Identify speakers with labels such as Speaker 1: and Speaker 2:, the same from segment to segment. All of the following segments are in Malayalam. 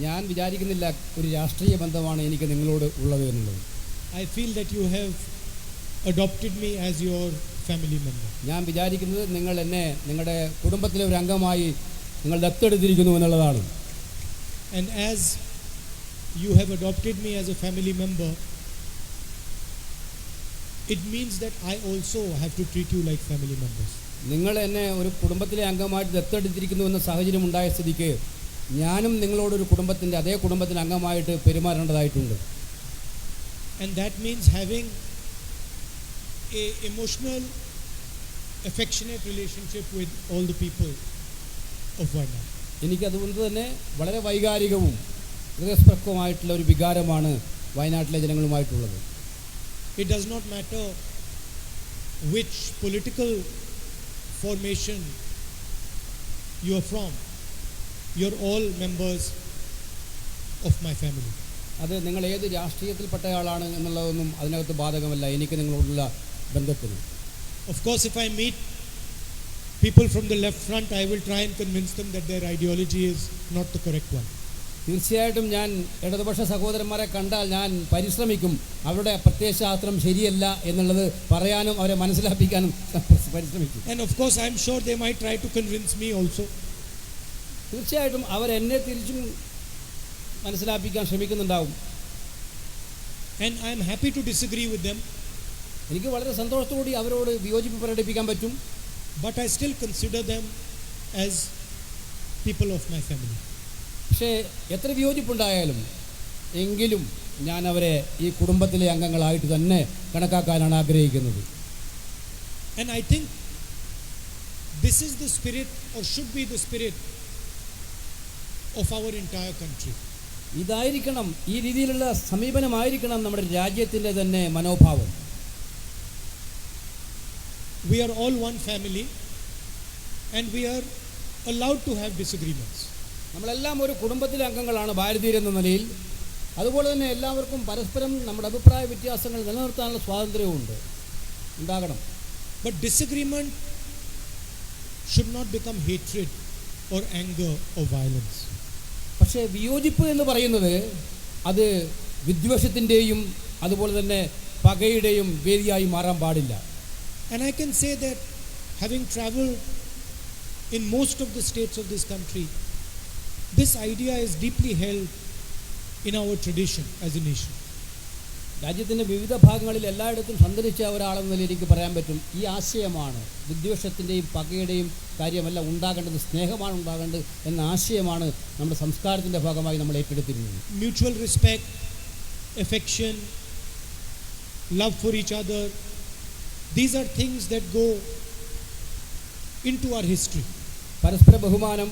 Speaker 1: ഞാൻ വിചാരിക്കുന്നില്ല ഒരു രാഷ്ട്രീയ ബന്ധമാണ് എനിക്ക് നിങ്ങളോട് ഉള്ളത് എന്നുള്ളത്.
Speaker 2: I feel that you have adopted me as your family member.
Speaker 1: ഞാൻ വിചാരിക്കുന്നത് നിങ്ങൾ എന്നെ നിങ്ങളുടെ കുടുംബത്തിലെ ഒരു അംഗമായി നിങ്ങൾ ദത്തെടുത്തിരിക്കുന്നു എന്നുള്ളതാണ്.
Speaker 2: And as you have adopted me as a family member, it means that I also have to treat you like family members.
Speaker 1: നിങ്ങൾ എന്നെ ഒരു കുടുംബത്തിലെ അംഗമായിട്ട് ദത്തെടുത്തിരിക്കുന്നു എന്ന സാഹചര്യം ഉണ്ടായ സ്ഥിതിക്ക് ഞാനും നിങ്ങളോടൊരു കുടുംബത്തിൻ്റെ അതേ കുടുംബത്തിൻ്റെ അംഗമായിട്ട് പെരുമാറേണ്ടതായിട്ടുണ്ട്.
Speaker 2: And that means having a emotional, affectionate relationship with all the people of Wayanad.
Speaker 1: എനിക്കതുകൊണ്ട് തന്നെ വളരെ വൈകാരികവും ഹൃദയസ്പർശവുമായിട്ടുള്ള ഒരു വികാരമാണ് വയനാട്ടിലെ ജനങ്ങളുമായിട്ടുള്ളത്.
Speaker 2: It does not matter which political formation you are from. You are all members of my family.
Speaker 1: അത് നിങ്ങൾ ഏത് രാഷ്ട്രീയത്തിൽപ്പെട്ടയാളാണ് എന്നുള്ളതൊന്നും അതിനകത്ത് ബാധകമല്ല എനിക്ക് നിങ്ങളോടുള്ള ബന്ധത്തിന്.
Speaker 2: Of course, if I meet people from the left front, I will try and convince them that their ideology is not the correct one.
Speaker 1: തീർച്ചയായിട്ടും ഞാൻ ഇടതുപക്ഷ സഹോദരന്മാരെ കണ്ടാൽ ഞാൻ പരിശ്രമിക്കും അവരുടെ പ്രത്യയശാസ്ത്രം ശരിയല്ല എന്നുള്ളത് പറയാനും അവരെ മനസ്സിലാപ്പിക്കാനും പരിശ്രമിക്കും.
Speaker 2: And of course, I am sure they might try to convince me also.
Speaker 1: തീർച്ചയായിട്ടും അവരെന്നെ തിരിച്ചും മനസ്സിലാപ്പിക്കാൻ ശ്രമിക്കുന്നുണ്ടാവും.
Speaker 2: And I am happy to disagree with them.
Speaker 1: എനിക്ക് വളരെ സന്തോഷത്തോടെ അവരോട് വിയോജിപ്പ് പ്രകടിപ്പിക്കാൻ പറ്റും.
Speaker 2: But I still consider them as people of my family.
Speaker 1: പക്ഷേ എത്ര വിയോജിപ്പുണ്ടായാലും എങ്കിലും ഞാൻ അവരെ ഈ കുടുംബത്തിലെ അംഗങ്ങളായിട്ട് തന്നെ കണക്കാക്കാനാണ് ആഗ്രഹിക്കുന്നത്.
Speaker 2: And I think this is the spirit, or should be the spirit, of our entire country.
Speaker 1: ഇതായിരിക്കണം, ഈ രീതിയിലുള്ള സമീപനമായിരിക്കണം നമ്മുടെ രാജ്യത്തിൻ്റെ തന്നെ മനോഭാവം.
Speaker 2: We are all one family and we are allowed to have disagreements.
Speaker 1: നമ്മളെല്ലാം ഒരു കുടുംബത്തിലെ അംഗങ്ങളാണ് ഭാരതീയരെന്ന നിലയിൽ. അതുപോലെ തന്നെ എല്ലാവർക്കും പരസ്പരം നമ്മുടെ അഭിപ്രായ വ്യത്യാസങ്ങൾ നിലനിർത്താനുള്ള സ്വാതന്ത്ര്യമുണ്ട്, ഉണ്ടാകണം.
Speaker 2: But disagreement should not become hatred or anger or violence.
Speaker 1: പക്ഷേ വിയോജിപ്പ് എന്ന് പറയുന്നത് അത് വിദ്വേഷത്തിൻ്റെയും അതുപോലെ തന്നെ പകയുടെയും വേദിയായി മാറാൻ പാടില്ല.
Speaker 2: And I can say that having traveled in most of the states of this country, this idea is deeply held in our tradition as a nation.
Speaker 1: രാജ്യത്തിൻ്റെ വിവിധ ഭാഗങ്ങളിൽ എല്ലായിടത്തും സഞ്ചരിച്ച ഒരാളെന്ന നിലയിൽ എനിക്ക് പറയാൻ പറ്റും, ഈ ആശയമാണ് വിദ്വേഷത്തിൻ്റെയും പകയുടെയും കാര്യമല്ല ഉണ്ടാകേണ്ടത്, സ്നേഹമാണ് ഉണ്ടാകേണ്ടത് എന്ന ആശയമാണ് നമ്മുടെ സംസ്കാരത്തിൻ്റെ ഭാഗമായി നമ്മൾ ഏറ്റെടുത്തിരുന്നത്.
Speaker 2: Mutual respect, affection, love for each other, these are things that go into our history.
Speaker 1: പരസ്പര ബഹുമാനം,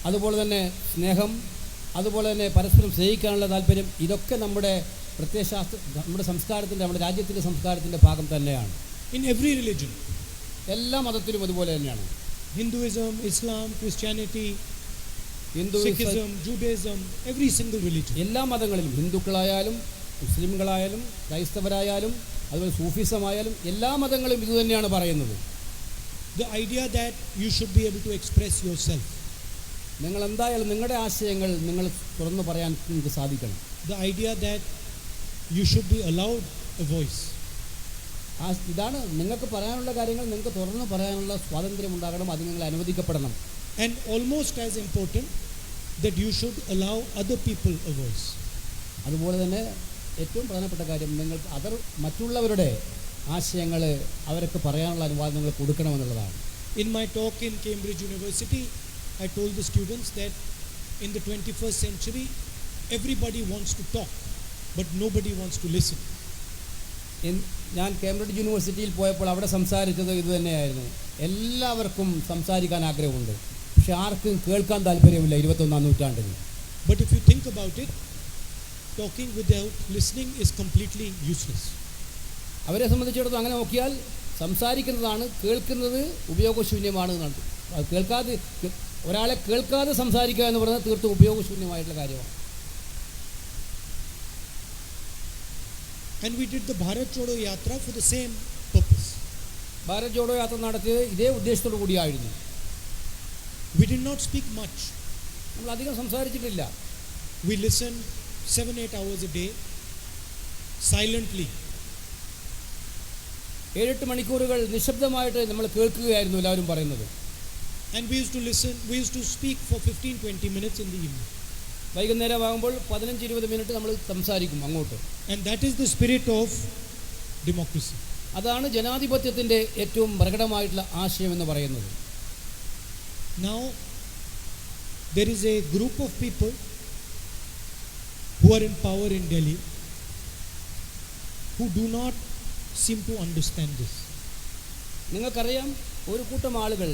Speaker 1: അതുപോലെ തന്നെ സ്നേഹം, അതുപോലെ തന്നെ പരസ്പരം സ്നേഹിക്കാനുള്ള താല്പര്യം, ഇതൊക്കെ നമ്മുടെ നമ്മുടെ സംസ്കാരത്തിൻ്റെ, നമ്മുടെ രാജ്യത്തിൻ്റെ സംസ്കാരത്തിൻ്റെ ഭാഗം തന്നെയാണ്.
Speaker 2: In every religion,
Speaker 1: എല്ലാ മതത്തിലും അതുപോലെ തന്നെയാണ്.
Speaker 2: Hinduism, Islam, Christianity, Sikhism, Judaism, every single religion.
Speaker 1: എല്ലാ മതങ്ങളിലും, ഹിന്ദുക്കളായാലും മുസ്ലിംകളായാലും ക്രൈസ്തവരായാലും അതുപോലെ സൂഫിസമായാലും എല്ലാ മതങ്ങളും ഇത് തന്നെയാണ് പറയുന്നത്.
Speaker 2: The idea that you should be able to express yourself.
Speaker 1: നിങ്ങൾ എന്തായാലും നിങ്ങളുടെ ആശയങ്ങൾ നിങ്ങൾ തുറന്നു പറയാൻ നിങ്ങൾക്ക് സാധിക്കണം.
Speaker 2: The idea that you should be allowed a voice.
Speaker 1: ഇതാണ് നിങ്ങൾക്ക് പറയാനുള്ള കാര്യങ്ങൾ നിങ്ങൾക്ക് തുറന്നു പറയാനുള്ള സ്വാതന്ത്ര്യം ഉണ്ടാകണം, അത് നിങ്ങൾ അനുവദിക്കപ്പെടണം.
Speaker 2: And almost as important, that you should allow other people a voice.
Speaker 1: അതുപോലെ തന്നെ ഏറ്റവും പ്രധാനപ്പെട്ട കാര്യം, നിങ്ങൾ മറ്റുള്ളവരുടെ ആശയങ്ങൾ അവർക്ക് പറയാനുള്ള അനുവാദം നിങ്ങൾ കൊടുക്കണമെന്നുള്ളതാണ്.
Speaker 2: In my talk in Cambridge University, I told the students that in the 21st century, everybody wants to talk, but nobody wants to listen.
Speaker 1: ഞാൻ കേംബ്രിഡ്ജ് യൂണിവേഴ്സിറ്റിയിൽ പോയപ്പോൾ അവിടെ സംസാരിച്ചത് ഇത് തന്നെയായിരുന്നു. എല്ലാവർക്കും സംസാരിക്കാൻ ആഗ്രഹമുണ്ട്, പക്ഷെ ആർക്കും കേൾക്കാൻ താല്പര്യമില്ല 21ാം നൂറ്റാണ്ടിൽ.
Speaker 2: But if you think about it, talking without listening is completely useless.
Speaker 1: അവരെ സംബന്ധിച്ചിടത്തോളം അങ്ങനെ നോക്കിയാൽ സംസാരിക്കുന്നതാണ്, കേൾക്കുന്നത് ഉപയോഗശൂന്യമാണ് എന്നാണ്. കേൾക്കാതെ ഒരാളെ കേൾക്കാതെ സംസാരിക്കുക എന്ന് പറയുന്നത് തീർത്തും ഉപയോഗശൂന്യമായിട്ടുള്ള കാര്യമാണ്.
Speaker 2: And we did the Bharat Jodo Yatra for the same purpose.
Speaker 1: Bharat Jodo യാത്ര നടത്തിയത് ഇതേ ഉദ്ദേശത്തോടു കൂടിയായിരുന്നു.
Speaker 2: We did not speak much.
Speaker 1: നമ്മൾ അധികം സംസാരിച്ചിട്ടില്ല.
Speaker 2: we listen 7-8 hours a day silently.
Speaker 1: 7-8 മണിക്കൂറുകൾ നിശബ്ദമായിട്ട് നമ്മൾ കേൾക്കുകയായിരുന്നു എല്ലാവരും പറയുന്നത്.
Speaker 2: And we used to speak for 15-20 minutes in the evening.
Speaker 1: വൈകുന്നേരമാകുമ്പോൾ 15-20 minute നമ്മൾ സംസാരിക്കും അങ്ങോട്ട്.
Speaker 2: And that is the spirit of democracy.
Speaker 1: അതാണ് ജനാധിപത്യത്തിൻ്റെ ഏറ്റവും പ്രകടമായിട്ടുള്ള ആശയം എന്ന് പറയുന്നത്.
Speaker 2: Now there is a group of people who are in power in Delhi who do not seem to understand this.
Speaker 1: നിങ്ങൾക്കറിയാം, ഒരു കൂട്ടം ആളുകൾ,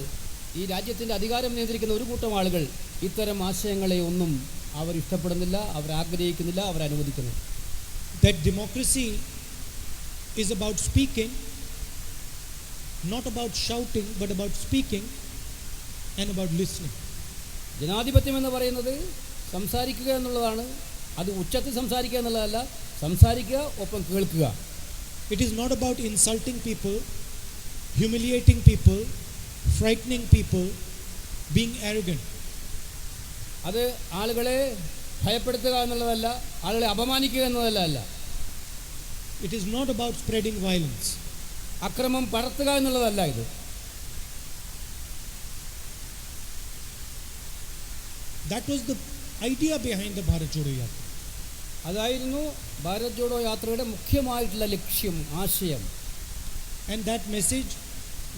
Speaker 1: ഈ രാജ്യത്തിൻ്റെ അധികാരം നിയന്ത്രിക്കുന്ന ഒരു കൂട്ടം ആളുകൾ ഇത്തരം ആശയങ്ങളെ ഒന്നും അവർ ഇഷ്ടപ്പെടുന്നില്ല, അവർ ആഗ്രഹിക്കുന്നില്ല, അവർ അനുവദിക്കുന്നു.
Speaker 2: That democracy is about speaking, not about shouting, but about speaking and about listening.
Speaker 1: ജനാധിപത്യം എന്ന് പറയുന്നത് സംസാരിക്കുക എന്നുള്ളതാണ്. അത് ഉച്ചത്തിൽ സംസാരിക്കുക എന്നുള്ളതല്ല, സംസാരിക്കുക ഒപ്പം കേൾക്കുക.
Speaker 2: It is not about insulting people, humiliating people, frightening people, being arrogant.
Speaker 1: അത് ആളുകളെ ഭയപ്പെടുത്തുക എന്നുള്ളതല്ല, ആളുകളെ അപമാനിക്കുക എന്നതല്ല.
Speaker 2: It is not about spreading violence.
Speaker 1: അക്രമം പടർത്തുക എന്നുള്ളതല്ല ഇത്.
Speaker 2: That was the idea behind the Bharat Jodo Yatra.
Speaker 1: അതായിരുന്നു ഭാരത് ജോഡോ യാത്രയുടെ മുഖ്യമായിട്ടുള്ള ലക്ഷ്യം, ആശയം.
Speaker 2: And that message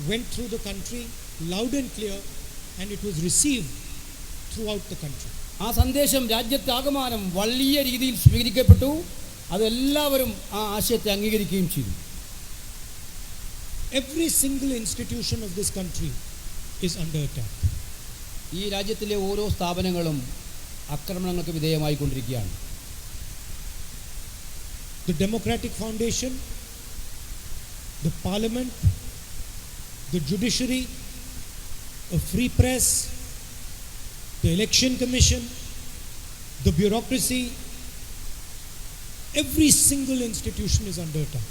Speaker 2: went through the country loud and clear, and it was received throughout the country.
Speaker 1: ആ സന്ദേശം രാജ്യത്താകമാനം വലിയ രീതിയിൽ സ്വീകരിക്കപ്പെട്ടു. അതെല്ലാവരും ആ ആശയത്തെ അംഗീകരിക്കുകയും ചെയ്തു.
Speaker 2: Every single institution of this country is under attack.
Speaker 1: ഈ രാജ്യത്തിലെ ഓരോ സ്ഥാപനങ്ങളും ആക്രമണങ്ങൾക്ക് വിധേയമായിക്കൊണ്ടിരിക്കുകയാണ്.
Speaker 2: The Democratic Foundation, the Parliament, the Judiciary, a free press, the Election Commission, the bureaucracy, every single institution is under attack.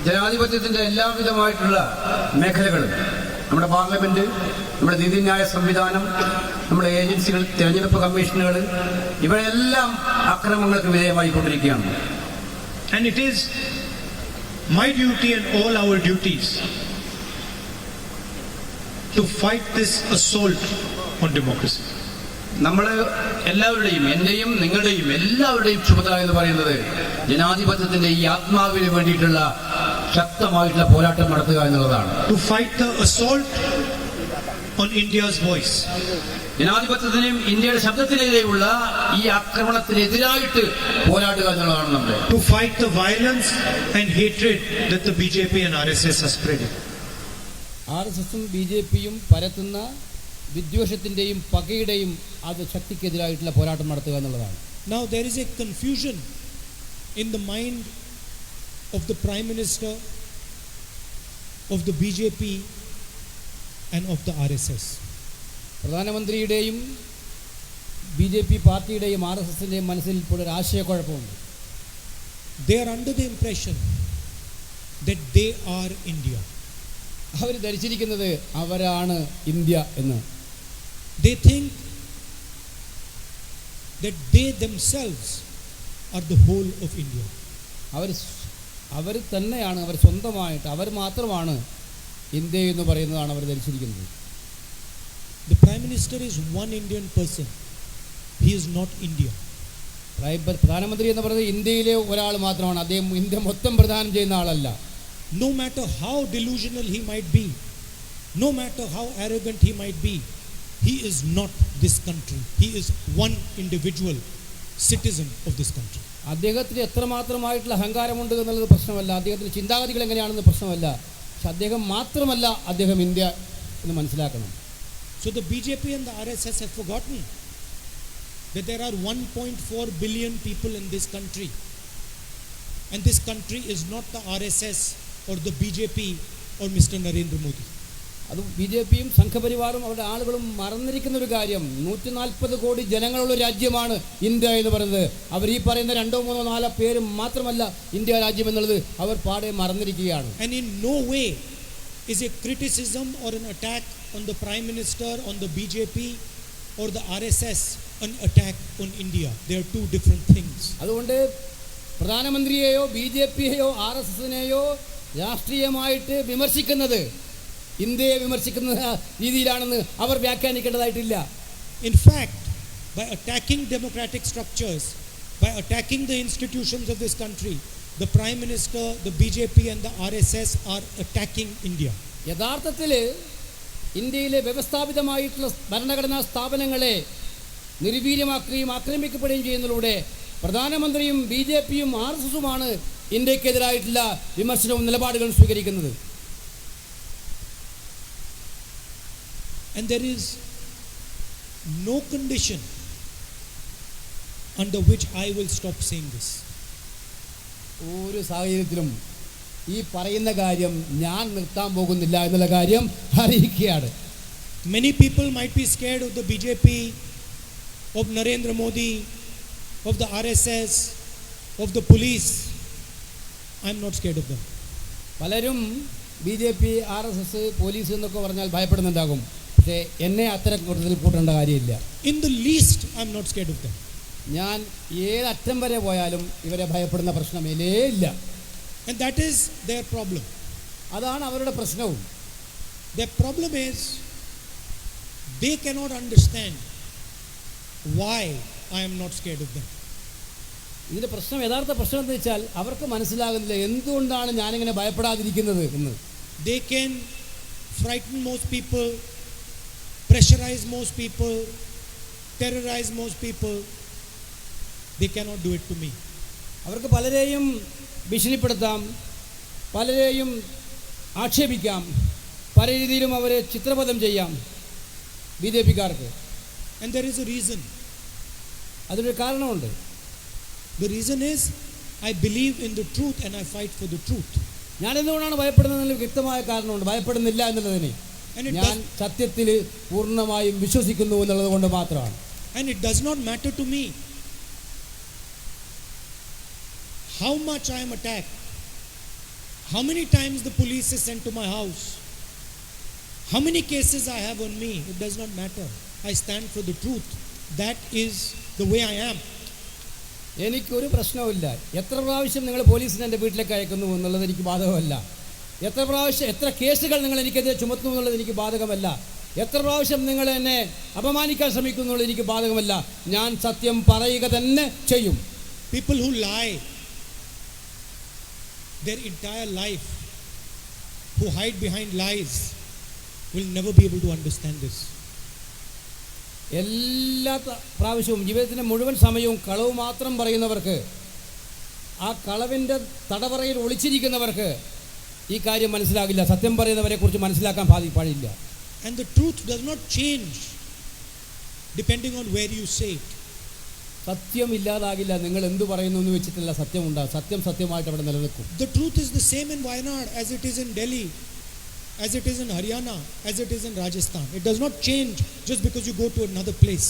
Speaker 1: ജനാധിപത്യത്തിൻ്റെ എല്ലാവിധമായിട്ടുള്ള മേഖലകളും, നമ്മുടെ പാർലമെൻറ്റ്, നമ്മുടെ നീതിന്യായ സംവിധാനം, നമ്മുടെ ഏജൻസികൾ, തിരഞ്ഞെടുപ്പ് കമ്മീഷനുകൾ, ഇവയെല്ലാം അക്രമങ്ങൾക്ക് വിധേയമായിക്കൊണ്ടിരിക്കുകയാണ്.
Speaker 2: And it is my duty and all our duties to fight this assault on democracy.
Speaker 1: നമ്മൾ എല്ലാവരുടെയും, എൻ്റെയും നിങ്ങളുടെയും എല്ലാവരുടെയും ചുമതല എന്ന് പറയുന്നത് ജനാധിപത്യത്തിന്റെ ഈ ആത്മാവിന് വേണ്ടിയിട്ടുള്ള ശക്തമായിട്ടുള്ള പോരാട്ടം നടത്തുക എന്നുള്ളതാണ്.
Speaker 2: To fight the assault on India's voice.
Speaker 1: ജനാധിപത്യത്തിനും ഇന്ത്യയുടെ ശബ്ദത്തിനെതിരെയുള്ള ഈ ആക്രമണത്തിനെതിരായിട്ട് പോരാടുക എന്നുള്ളതാണ് നമ്മുടെ.
Speaker 2: To fight the violence and hatred that the BJP and RSS are spreading.
Speaker 1: RSSും BJPയും പരത്തുന്ന വിദ്വേഷത്തിന്റെയും പകയുടെയും അത് ശക്തിക്കെതിരായിട്ടുള്ള പോരാട്ടം നടത്തുക എന്നുള്ളതാണ്.
Speaker 2: Now there is a confusion in the mind of the Prime Minister, of the BJP and of the RSS.
Speaker 1: പ്രധാനമന്ത്രിയുടെയും BJP പാർട്ടിയുടെയും RSSന്റെയും മനസ്സിൽ ഇപ്പോൾ ഒരു ആശയക്കുഴപ്പമുണ്ട്.
Speaker 2: They are under the impression that they are India.
Speaker 1: അവർ ധരിച്ചിരിക്കുന്നത് അവരാണ് ഇന്ത്യ എന്ന്.
Speaker 2: They think that they themselves are the whole of India. അവർ തന്നെയാണ്, അവർ സ്വന്തമായിട്ട് അവർ മാത്രമാണ് ഇന്ത്യ എന്ന് പറയുന്നതാണ് അവർ ധരിച്ചിരിക്കുന്നത്. The Prime Minister is one Indian person. He is not India.
Speaker 1: പ്രധാനമന്ത്രി എന്ന് പറയുന്നത് ഇന്ത്യയിലെ ഒരാൾ മാത്രമാണ്. അദ്ദേഹം ഇന്ത്യ മൊത്തം പ്രധാനം ചെയ്യുന്ന ആളല്ല.
Speaker 2: No matter how delusional he might be, no matter how arrogant he might be, he is not this country. He is one individual citizen of this country.
Speaker 1: അദ്ദേഹത്തിന് എത്രമാത്രമായിട്ടുള്ള അഹങ്കാരമുണ്ട് എന്നുള്ളത് പ്രശ്നമല്ല, അദ്ദേഹത്തിൻ്റെ ചിന്താഗതികൾ എങ്ങനെയാണെന്ന് പ്രശ്നമല്ല. പക്ഷെ അദ്ദേഹം മാത്രമല്ല, അദ്ദേഹം ഇന്ത്യ എന്ന് മനസ്സിലാക്കണം.
Speaker 2: So the BJP and the RSS have forgotten that there are 1.4 billion people in this country, and this country is not the RSS or the BJP or Mr. Narendra Modi.
Speaker 1: അത് BJPയും സംഘപരിവാറും അവരുടെ ആളുകളും മറന്നിരിക്കുന്ന ഒരു കാര്യം, 140 കോടി ജനങ്ങളുള്ള രാജ്യമാണ് ഇന്ത്യ എന്ന് പറയുന്നത്. അവർ ഈ പറയുന്ന 2, 3, 4 പേര് മാത്രമല്ല ഇന്ത്യ രാജ്യം എന്നുള്ളത് അവർ പാടെ മറന്നിരിക്കുകയാണ്.
Speaker 2: And in no way is a criticism or an attack on the Prime Minister, on the BJP or the RSS an attack on India. They are two different things.
Speaker 1: അതുകൊണ്ട് പ്രധാനമന്ത്രിയെയോ BJPയെയോ RSSനെയോ രാഷ്ട്രീയമായിട്ട് വിമർശിക്കുന്നത് ഇന്ത്യയെ വിമർശിക്കുന്ന രീതിയിലാണെന്ന് അവർ വ്യാഖ്യാനിക്കേണ്ടതായിട്ടില്ല.
Speaker 2: In fact, by attacking democratic structures, by attacking the institutions of this country, the Prime Minister, the BJP and the RSS are attacking India.
Speaker 1: യഥാർത്ഥത്തിൽ ഇന്ത്യയിലെ വ്യവസ്ഥാപിതമായിട്ടുള്ള ഭരണഘടനാ സ്ഥാപനങ്ങളെ നിർവീര്യമാക്കുകയും ആക്രമിക്കപ്പെടുകയും ചെയ്യുന്നതിലൂടെ പ്രധാനമന്ത്രിയും BJPയും RSSുമാണ് ഇന്ത്യക്കെതിരായിട്ടുള്ള വിമർശനവും നിലപാടുകളും സ്വീകരിക്കുന്നത്.
Speaker 2: And there is no condition under which I will stop saying this.
Speaker 1: ഒരു സാഹചര്യത്തിലും ഈ പറയുന്ന കാര്യം ഞാൻ നിർത്താൻ പോകുന്നില്ല എന്നുള്ള കാര്യം അറിയിക്കുകയാണ്.
Speaker 2: Many people might be scared of the BJP, of Narendra Modi, of the RSS, of the police. I am not scared of them.
Speaker 1: പലരും BJP, RSS, പോലീസ് എന്നൊക്കെ പറഞ്ഞാൽ ഭയപ്പെടുന്നുണ്ടാകും. പക്ഷേ എന്നെ അത്തരം കൂട്ടത്തിൽ കൂട്ടേണ്ട കാര്യമില്ല.
Speaker 2: In the least, I am not scared of them.
Speaker 1: ഞാൻ ഏതറ്റം വരെ പോയാലും ഇവരെ ഭയപ്പെടുന്ന പ്രശ്നമേ ഇല്ല.
Speaker 2: And that is their problem.
Speaker 1: അതാണ് അവരുടെ പ്രശ്നവും.
Speaker 2: Their problem is they cannot understand why I am not scared of them.
Speaker 1: ഇതിൻ്റെ പ്രശ്നം, യഥാർത്ഥ പ്രശ്നം എന്ന് വെച്ചാൽ അവർക്ക് മനസ്സിലാകുന്നില്ല എന്തുകൊണ്ടാണ് ഞാനിങ്ങനെ ഭയപ്പെടാതിരിക്കുന്നത് എന്ന്.
Speaker 2: They can frighten most people, pressurize most people, terrorize most people. They cannot do it to me.
Speaker 1: അവർക്ക് പലരെയും ഭീഷണിപ്പെടുത്താം, പലരെയും ആക്ഷേപിക്കാം, പല രീതിയിലും അവരെ ചിത്രപഥം ചെയ്യാം BJPക്കാർക്ക്.
Speaker 2: And there is a reason.
Speaker 1: അതിനൊരു കാരണമുണ്ട്.
Speaker 2: The reason is I believe in the truth and I fight for the truth.
Speaker 1: ഞാൻ എന്തുകൊണ്ടാണ് ഭയപ്പെടുന്നതിന് വ്യക്തമായ കാരണമുണ്ട്. ഭയപ്പെടുന്നില്ല എന്നുള്ളതിന് ഞാൻ സത്യത്തിൽ പൂർണ്ണമായും വിശ്വസിക്കുന്നു എന്നുള്ളത് കൊണ്ട് മാത്രമാണ്.
Speaker 2: And it does not matter to me how much I am attacked, how many times the police is sent to my house, how many cases I have on me. It does not matter. I stand for the truth. That is the way I am.
Speaker 1: എനിക്കൊരു പ്രശ്നവുമില്ല. എത്ര പ്രാവശ്യം നിങ്ങൾ പോലീസിനെ എൻ്റെ വീട്ടിലേക്ക് അയക്കുന്നു എന്നുള്ളത് എനിക്ക് ബാധകമല്ല. എത്ര കേസുകൾ നിങ്ങൾ എനിക്കെതിരെ ചുമത്തുന്നു എന്നുള്ളത് എനിക്ക് ബാധകമല്ല. എത്ര പ്രാവശ്യം നിങ്ങൾ എന്നെ അപമാനിക്കാൻ ശ്രമിക്കുന്നുള്ളൂ എനിക്ക് ബാധകമല്ല. ഞാൻ സത്യം പറയുക തന്നെ ചെയ്യും.
Speaker 2: People who lie their entire life, who hide behind lies, will never be able to understand this.
Speaker 1: എല്ലാ പ്രാവശ്യവും ജീവിതത്തിൻ്റെ മുഴുവൻ സമയവും കളവ് മാത്രം പറയുന്നവർക്ക്, ആ കളവിൻ്റെ തടവറയിൽ ഒളിച്ചിരിക്കുന്നവർക്ക് ഈ കാര്യം മനസ്സിലാകില്ല. സത്യം പറയുന്നവരെ കുറിച്ച് മനസ്സിലാക്കാൻ പാടില്ല.
Speaker 2: And the truth does not change depending on where you say it.
Speaker 1: സത്യം ഇല്ലാതാകില്ല. നിങ്ങൾ എന്തു പറയുന്നു എന്ന് വെച്ചിട്ടല്ല സത്യം ഉണ്ടാകും. സത്യം സത്യമായിട്ട് അവിടെ നിലനിൽക്കും.
Speaker 2: The truth is the same in Wayanad as it is in Delhi, as it is in Haryana, as it is in Rajasthan. It does not change just because you go to another place.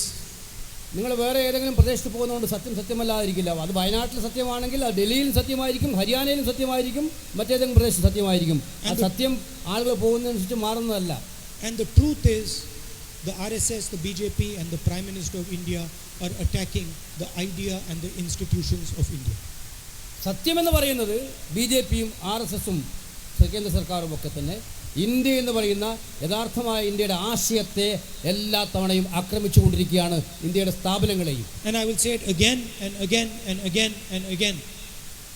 Speaker 1: നിങ്ങൾ വേറെ ഏതെങ്കിലും പ്രദേശത്ത് പോകുന്നതുകൊണ്ട് സത്യം സത്യമല്ലാതിരിക്കില്ല. അത് വയനാട്ടിൽ സത്യമാണെങ്കിൽ അത് ഡൽഹിയിലും സത്യമായിരിക്കും, ഹരിയാനയിലും സത്യമായിരിക്കും, മറ്റേതെങ്കിലും പ്രദേശത്ത് സത്യമായിരിക്കും. ആ സത്യം ആളുകൾ പോകുന്നതനുസരിച്ച് മാറുന്നതല്ല.
Speaker 2: And the truth is, the RSS, the BJP and the Prime Minister of India are attacking the idea and the institutions of India.
Speaker 1: സത്യമെന്ന് പറയുന്നത് BJPയും RSSും കേന്ദ്ര സർക്കാരും ഒക്കെ തന്നെ ഇന്ത്യ എന്ന് പറയുന്ന യഥാർത്ഥമായ ഇന്ത്യയുടെ ആശയത്തെ എല്ലാ തവണയും ആക്രമിച്ചുകൊണ്ടിരിക്കുകയാണ്, ഇന്ത്യയുടെ സ്ഥാപനങ്ങളെയും.
Speaker 2: And I will say it again and again and again and again.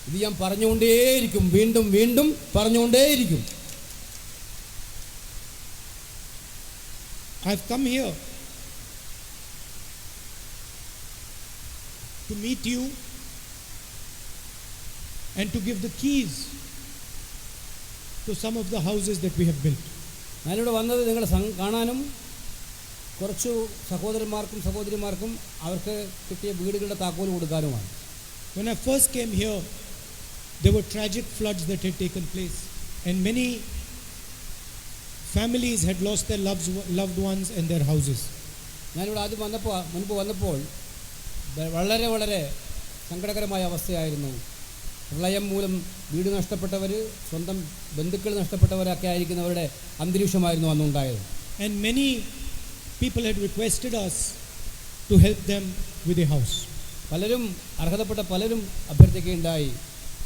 Speaker 1: ഇത് ഞാൻ പറഞ്ഞുകൊണ്ടേയിരിക്കും, വീണ്ടും വീണ്ടും പറഞ്ഞുകൊണ്ടേയിരിക്കും.
Speaker 2: I've come here to meet you and to give the keys to some of the houses that we have built.
Speaker 1: ഞാനിവിടെ വന്നത് നിങ്ങളെ കാണാനും കുറച്ചു സഹോദരന്മാർക്കും സഹോദരിമാർക്കും അവർക്ക് കിട്ടിയ വീടുകളുടെ താക്കോൽ കൊടുക്കാനുമാണ്.
Speaker 2: When I first came here, there were tragic floods that had taken place, and many families had lost their loved ones and their houses.
Speaker 1: ഞാനിവിടെ ആദ്യം മുൻപ് വന്നപ്പോൾ വളരെ വളരെ സങ്കടകരമായ അവസ്ഥയായിരുന്നു. പ്രളയം മൂലം വീട് നഷ്ടപ്പെട്ടവർ, സ്വന്തം ബന്ധുക്കൾ നഷ്ടപ്പെട്ടവരൊക്കെ ആയിരിക്കുന്നവരുടെ അന്തരീക്ഷമായിരുന്നു അന്നുണ്ടായത്.
Speaker 2: And many people had requested us to help them with a house.
Speaker 1: പലരും അർഹതപ്പെട്ട പലരും അഭ്യർത്ഥിക്കുകയുണ്ടായി,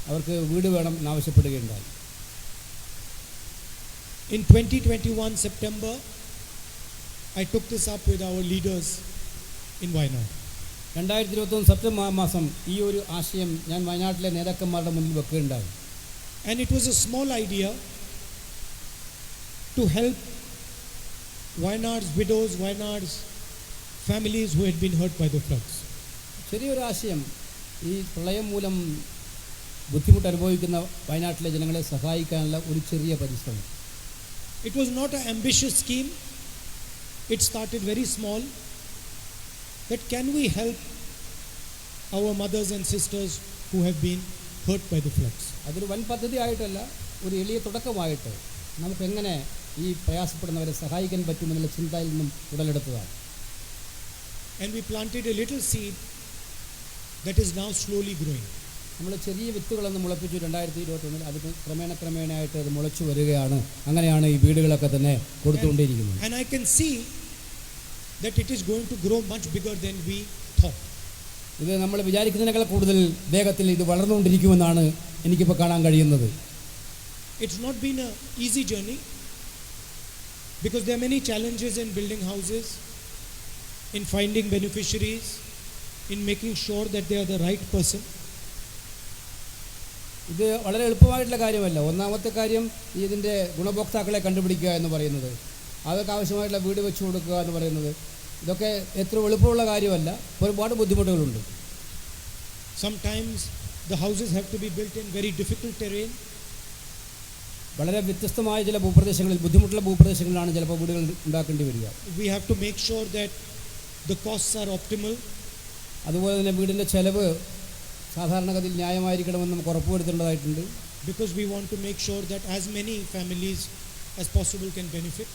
Speaker 1: അവർക്ക് വീട് വേണം എന്നാവശ്യപ്പെടുകയുണ്ടായി.
Speaker 2: In 2021 September, I took this up with our leaders in Wayanad.
Speaker 1: 2021 September മാസം ഈ ഒരു ആശയം ഞാൻ വയനാട്ടിലെ നേതാക്കന്മാരുടെ മുന്നിൽ വെക്കുകയുണ്ടായി.
Speaker 2: And it was a small idea to help Wayanad's widows, Wayanad's families who had been hurt by the floods.
Speaker 1: ചെറിയൊരു ആശയം, ഈ പ്രളയം മൂലം ബുദ്ധിമുട്ട് അനുഭവിക്കുന്ന വയനാട്ടിലെ ജനങ്ങളെ സഹായിക്കാനുള്ള ഒരു ചെറിയ പരിശ്രമം.
Speaker 2: It was not an ambitious scheme. It started very small. That can we help our mothers and sisters who have been hurt by the floods?
Speaker 1: അതൊരു വൻ പദ്ധതി ആയിട്ടല്ല, ഒരു എളിയ തുടക്കമായിട്ട് നമുക്കെങ്ങനെ ഈ പ്രയാസപ്പെടുന്നവരെ സഹായിക്കാൻ പറ്റുമെന്നുള്ള ചിന്തയിൽ നിന്നും ഉടലെടുത്തതാണ്.
Speaker 2: And we planted a little seed that is now slowly growing.
Speaker 1: നമ്മൾ ചെറിയ വിത്തുകളൊന്ന് മുളപ്പിച്ചു 2021. അത് ക്രമേണയായിട്ട് അത് മുളച്ചു വരികയാണ്. അങ്ങനെയാണ് ഈ വീടുകളൊക്കെ തന്നെ കൊടുത്തുകൊണ്ടിരിക്കുന്നത്.
Speaker 2: And I can see that it is going to grow much bigger than we thought.
Speaker 1: ഇത് നമ്മൾ വിചാരിക്കുന്നതിനേക്കാൾ കൂടുതൽ വേഗത്തിൽ ഇത് വളർന്നുകൊണ്ടിരിക്കുമെന്നാണ് എനിക്കിപ്പോൾ കാണാൻ കഴിയുന്നത്.
Speaker 2: It's not been an easy journey because there are many challenges in building houses, in finding beneficiaries, in making sure that they are the right person.
Speaker 1: ഇത് വളരെ എളുപ്പമായിട്ടുള്ള കാര്യമല്ല. ഒന്നാമത്തെ കാര്യം ഇതിൻ്റെ ഗുണഭോക്താക്കളെ കണ്ടുപിടിക്കുക എന്ന് പറയുന്നത്, അവർക്ക് ആവശ്യമായിട്ടുള്ള വീട് വെച്ച് കൊടുക്കുക എന്ന് പറയുന്നത്, ഇതൊക്കെ എത്ര എളുപ്പമുള്ള കാര്യമല്ല. ഒരുപാട് ബുദ്ധിമുട്ടുകളുണ്ട്.
Speaker 2: Sometimes the houses have to be built in very difficult terrain.
Speaker 1: വളരെ വ്യത്യസ്തമായ ചില ഭൂപ്രദേശങ്ങളിൽ, ബുദ്ധിമുട്ടുള്ള ഭൂപ്രദേശങ്ങളിലാണ് ചിലപ്പോൾ വീടുകൾ ഉണ്ടാക്കേണ്ടി വരിക.
Speaker 2: We have to make sure that the costs are optimal.
Speaker 1: അതുപോലെ തന്നെ വീടിൻ്റെ ചെലവ് സാധാരണഗതിയിൽ ന്യായമായിരിക്കണമെന്ന് നമുക്ക് ഉറപ്പുവരുത്തേണ്ടതായിട്ടുണ്ട്.
Speaker 2: Because we want to make sure that as many families as possible can benefit.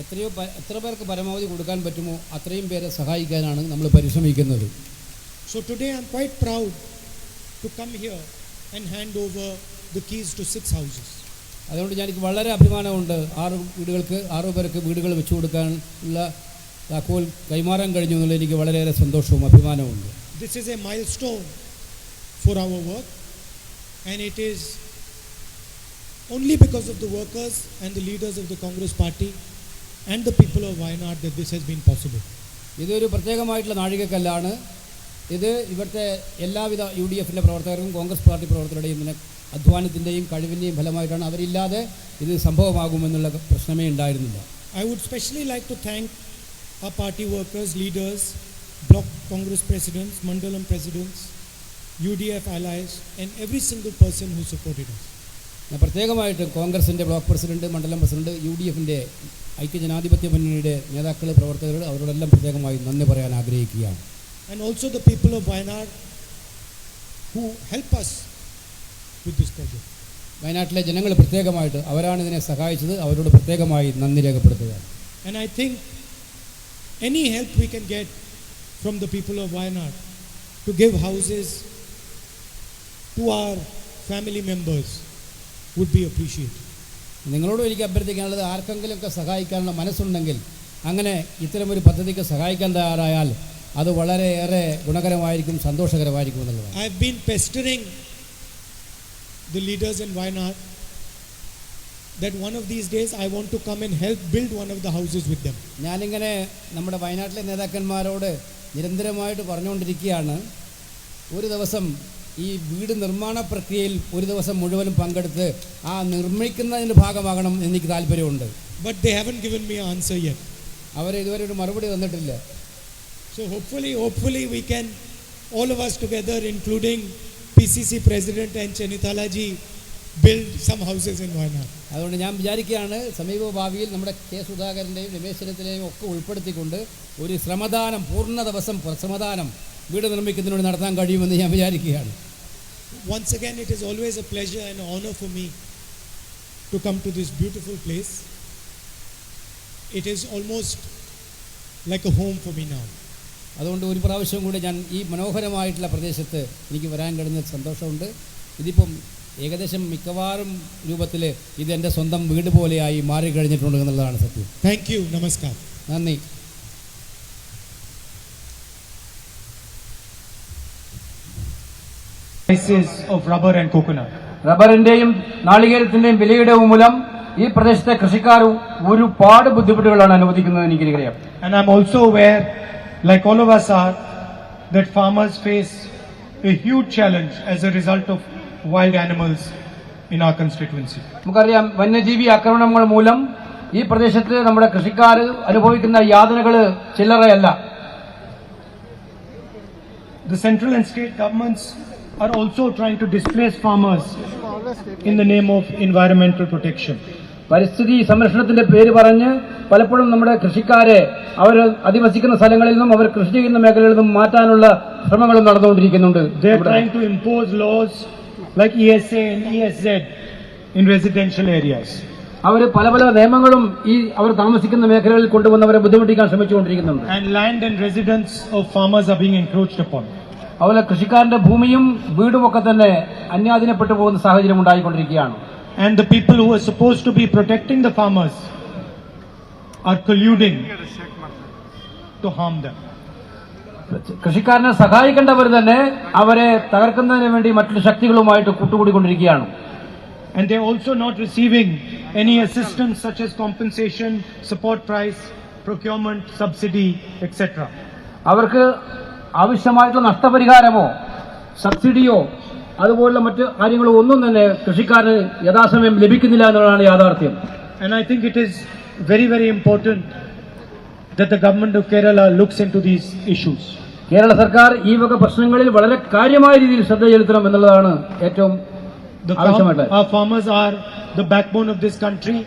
Speaker 1: എത്ര പേർക്ക് പരമാവധി കൊടുക്കാൻ പറ്റുമോ അത്രയും പേരെ സഹായിക്കാനാണ് നമ്മൾ പരിശ്രമിക്കുന്നത്.
Speaker 2: So today I'm quite proud to come here and hand over the keys to 6 houses.
Speaker 1: അതുകൊണ്ട് എനിക്ക് വളരെ അഭിമാനമുണ്ട്. 6 പേർക്ക് വീടുകൾ വെച്ചു കൊടുക്കാനുള്ള താക്കോൽ കൈമാറാൻ കഴിഞ്ഞു എന്നുള്ള എനിക്ക് വളരെയേറെ സന്തോഷവും അഭിമാനമുണ്ട്.
Speaker 2: This is a milestone for our work, and it is only because of the workers and the leaders of the Congress party and the people of Wayanad that this has been possible.
Speaker 1: ഇതൊരു പ്രത്യേകമായിട്ടുള്ള നാഴികക്കല്ലാണ്. ഇത് ഇവിടുത്തെ എല്ലാവിധ UDFിൻ്റെ പ്രവർത്തകർക്കും കോൺഗ്രസ് പാർട്ടി പ്രവർത്തകരുടെയും അധ്വാനത്തിൻ്റെയും കഴിവിൻ്റെയും ഫലമായിട്ടാണ്. അവരില്ലാതെ ഇത് സംഭവമാകുമെന്നുള്ള പ്രശ്നമേ ഉണ്ടായിരുന്നില്ല.
Speaker 2: I would especially like to thank our party workers, leaders, block Congress presidents, Mandalam presidents, UDF allies, and every single person who supported us.
Speaker 1: ഞാൻ പ്രത്യേകമായിട്ട് കോൺഗ്രസിൻ്റെ ബ്ലോക്ക് പ്രസിഡന്റ്, മണ്ഡലം പ്രസിഡന്റ്, UDFിൻ്റെ ഐക്യജനാധിപത്യ മുന്നണിയുടെ നേതാക്കൾ, പ്രവർത്തകർ, അവരോടെല്ലാം പ്രത്യേകമായി നന്ദി പറയാൻ ആഗ്രഹിക്കുകയാണ്.
Speaker 2: And also the people of Wayanad who help us with this project.
Speaker 1: വയനാട്ടിലെ ജനങ്ങൾ പ്രത്യേകമായിട്ട് അവരാണ് ഇതിനെ സഹായിച്ചത്. അവരോട് പ്രത്യേകമായി നന്ദി രേഖപ്പെടുത്തുകയാണ്.
Speaker 2: And I think any help we can get from the people of Wayanad to give houses to our family members would be appreciated.
Speaker 1: നിങ്ങളോടും എനിക്ക് അഭ്യർത്ഥിക്കാനുള്ളത്, ആർക്കെങ്കിലുമൊക്കെ സഹായിക്കാനുള്ള മനസ്സുണ്ടെങ്കിൽ അങ്ങനെ ഇത്തരമൊരു പദ്ധതിക്ക് സഹായിക്കാൻ തയ്യാറായാൽ അത് വളരെയേറെ ഗുണകരമായിരിക്കും, സന്തോഷകരമായിരിക്കും എന്നുള്ളതാണ്.
Speaker 2: I have been pestering the leaders in Wayanad that one of these days I want to come and help build one of the houses with them.
Speaker 1: ഞാനിങ്ങനെ നമ്മുടെ വയനാട്ടിലെ നേതാക്കന്മാരോട് നിരന്തരമായിട്ട് പറഞ്ഞുകൊണ്ടിരിക്കുകയാണ്, ഒരു ദിവസം ഈ വീട് നിർമ്മാണ പ്രക്രിയയിൽ ഒരു ദിവസം മുഴുവനും പങ്കെടുത്ത് ആ നിർമ്മിക്കുന്നതിൻ്റെ ഭാഗമാകണം എനിക്ക് താല്പര്യമുണ്ട്.
Speaker 2: But they haven't given me an answer yet.
Speaker 1: അവർ ഇതുവരെ ഒരു മറുപടി തന്നിട്ടില്ല.
Speaker 2: So hopefully we can, all of us together, including PCC President and Chenithala ji, build some houses in Wayanad.
Speaker 1: അതുകൊണ്ട് ഞാൻ വിചാരിക്കുകയാണ്, സമീപ ഭാവിയിൽ നമ്മുടെ കെ സുധാകരൻ്റെയും രമേശ് ചെന്നിത്തലയും ഒക്കെ ഉൾപ്പെടുത്തിക്കൊണ്ട് ഒരു ശ്രമദാനം, പൂർണ്ണ ദിവസം ശ്രമദാനം വീട് നിർമ്മിക്കുന്നതിനോട് നടത്താൻ കഴിയുമെന്ന് ഞാൻ വിചാരിക്കുകയാണ്.
Speaker 2: Once again, it is always a pleasure and honor for me to come to this beautiful place. It is almost like a home for me now.
Speaker 1: അതുകൊണ്ട് ഒരു പ്രാവശ്യം കൂടി ഞാൻ ഈ മനോഹരമായിട്ടുള്ള പ്രദേശത്ത് എനിക്ക് വരാൻ കഴിഞ്ഞ സന്തോഷമുണ്ട്. ഇതിപ്പം ഏകദേശം മിക്കവാറും രൂപത്തിൽ ഇത് എൻ്റെ സ്വന്തം വീട് പോലെയായി മാറിക്കഴിഞ്ഞിട്ടുണ്ട് എന്നുള്ളതാണ് സത്യം.
Speaker 2: Thank you. Namaskar.
Speaker 1: നന്ദി.
Speaker 2: Prices of rubber and coconut.
Speaker 1: റബ്ബറിൻ്റെയും നാളികേരത്തിൻ്റെയും വിലയുടെ മൂലം ഈ പ്രദേശത്തെ കൃഷിക്കാർ ഒരുപാട് ബുദ്ധിമുട്ടുകളാണ് അനുഭവിക്കുന്നത് എനിക്കറിയാം.
Speaker 2: And I'm also aware, like all of us are, that farmers face a huge challenge as a result of wild animals in our constituency.
Speaker 1: നമുക്കറിയാം, വന്യജീവി ആക്രമണങ്ങൾ മൂലം ഈ പ്രദേശത്ത് നമ്മുടെ കൃഷിക്കാർ അനുഭവിക്കുന്ന യാതനകൾ ചില്ലറയല്ല.
Speaker 2: The central and state governments are also trying to displace farmers in the name of environmental protection.
Speaker 1: പരിസ്ഥിതി സംരക്ഷണത്തിന്റെ പേര് പറഞ്ഞ് പലപ്പോഴും നമ്മുടെ കൃഷിക്കാരെ അവർ അധിവസിക്കുന്ന സ്ഥലങ്ങളിൽ നിന്നും അവർ കൃഷി ചെയ്യുന്ന മേഖലകളിൽ നിന്നും മാറ്റാനുള്ള ശ്രമങ്ങളും നടന്നുകൊണ്ടിരിക്കുന്നുണ്ട്.
Speaker 2: They are trying to impose laws like ESA and ESZ in residential areas.
Speaker 1: അവർ പല നിയമങ്ങളും ഈ അവർ താമസിക്കുന്ന മേഖലകളിൽ കൊണ്ടുവന്നവരെ ബുദ്ധിമുട്ടിക്കാൻ ശ്രമിച്ചുകൊണ്ടിരിക്കുന്നുണ്ട്.
Speaker 2: And land and residence of farmers are being encroached upon.
Speaker 1: അതുപോലെ കൃഷിക്കാരന്റെ ഭൂമിയും വീടുമൊക്കെ തന്നെ അന്യാധീനപ്പെട്ടു പോകുന്ന സാഹചര്യം ഉണ്ടായിക്കൊണ്ടിരിക്കുകയാണ്.
Speaker 2: And the people who are supposed to be protecting the farmers are colluding to harm them.
Speaker 1: കൃഷിക്കാരനെ സഹായിക്കേണ്ടവർ തന്നെ അവരെ തകർക്കുന്നതിന് വേണ്ടി മറ്റു ശക്തികളുമായിട്ട് കൂട്ടുകൂടിക്കൊണ്ടിരിക്കുകയാണ്.
Speaker 2: And they're also not receiving any assistance such as compensation, support price, procurement, subsidy, etc.
Speaker 1: അവർക്ക് ആവശ്യമായിട്ടുള്ള നഷ്ടപരിഹാരമോ സബ്സിഡിയോ അതുപോലുള്ള മറ്റ് കാര്യങ്ങളോ ഒന്നും തന്നെ കൃഷിക്കാരന് യഥാസമയം ലഭിക്കുന്നില്ല എന്നുള്ളതാണ് യാഥാർത്ഥ്യം.
Speaker 2: And I think it is very important that the government of Kerala looks into these issues.
Speaker 1: Kerala സർക്കാർ ഈ വക പ്രശ്നങ്ങളിൽ വളരെ കാര്യമായ രീതിയിൽ ശ്രദ്ധ ചെലുത്തണം എന്നുള്ളതാണ് ഏറ്റവും ആവശ്യമായിട്ടുള്ളത്.
Speaker 2: Our farmers are the backbone of this country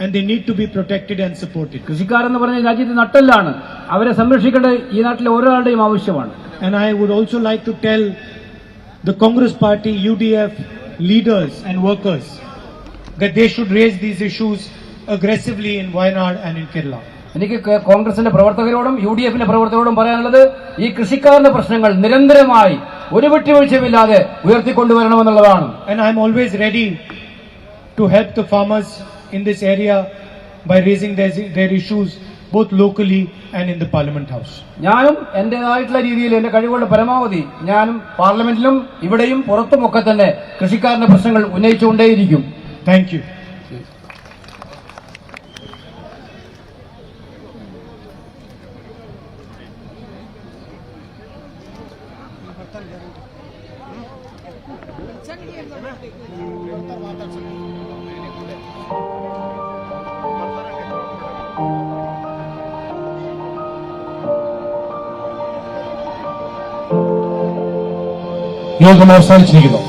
Speaker 2: and they need to be protected and supported.
Speaker 1: കൃഷിക്കാരെന്ന് പറഞ്ഞ രാജ്യത്തെ നട്ടെല്ലാണ്. അവരെ സംരക്ഷിക്കേണ്ടത് ഈ നാട്ടിലെ ഓരോരാളുടെയും ആവശ്യമാണ്.
Speaker 2: And I would also like to tell the Congress Party, UDF leaders and workers that they should raise these issues aggressively in Wayanad and in Kerala.
Speaker 1: എനിക്ക് കോൺഗ്രസിന്റെ പ്രവർത്തകരോടും UDFിന്റെ പ്രവർത്തകരോടും പറയാനുള്ളത്, ഈ കൃഷിക്കാരുടെ പ്രശ്നങ്ങൾ നിരന്തരമായി ഒരു വിട്ടുവീഴ്ചയുമില്ലാതെ ഉയർത്തിക്കൊണ്ടുവരണമെന്നുള്ളതാണ്.
Speaker 2: And I am always ready to help the farmers in this area by raising their issues both locally and in the Parliament House.
Speaker 1: ഞാനും എന്റേതായിട്ടുള്ള രീതിയിൽ എന്റെ കഴിവുകളുടെ പരമാവധി ഞാനും പാർലമെന്റിലും ഇവിടെയും പുറത്തുമൊക്കെ തന്നെ കൃഷിക്കാരുടെ പ്രശ്നങ്ങൾ ഉന്നയിച്ചുകൊണ്ടേയിരിക്കും.
Speaker 2: Thank you.
Speaker 3: യോഗം അവസാനിച്ചിരിക്കുന്നു.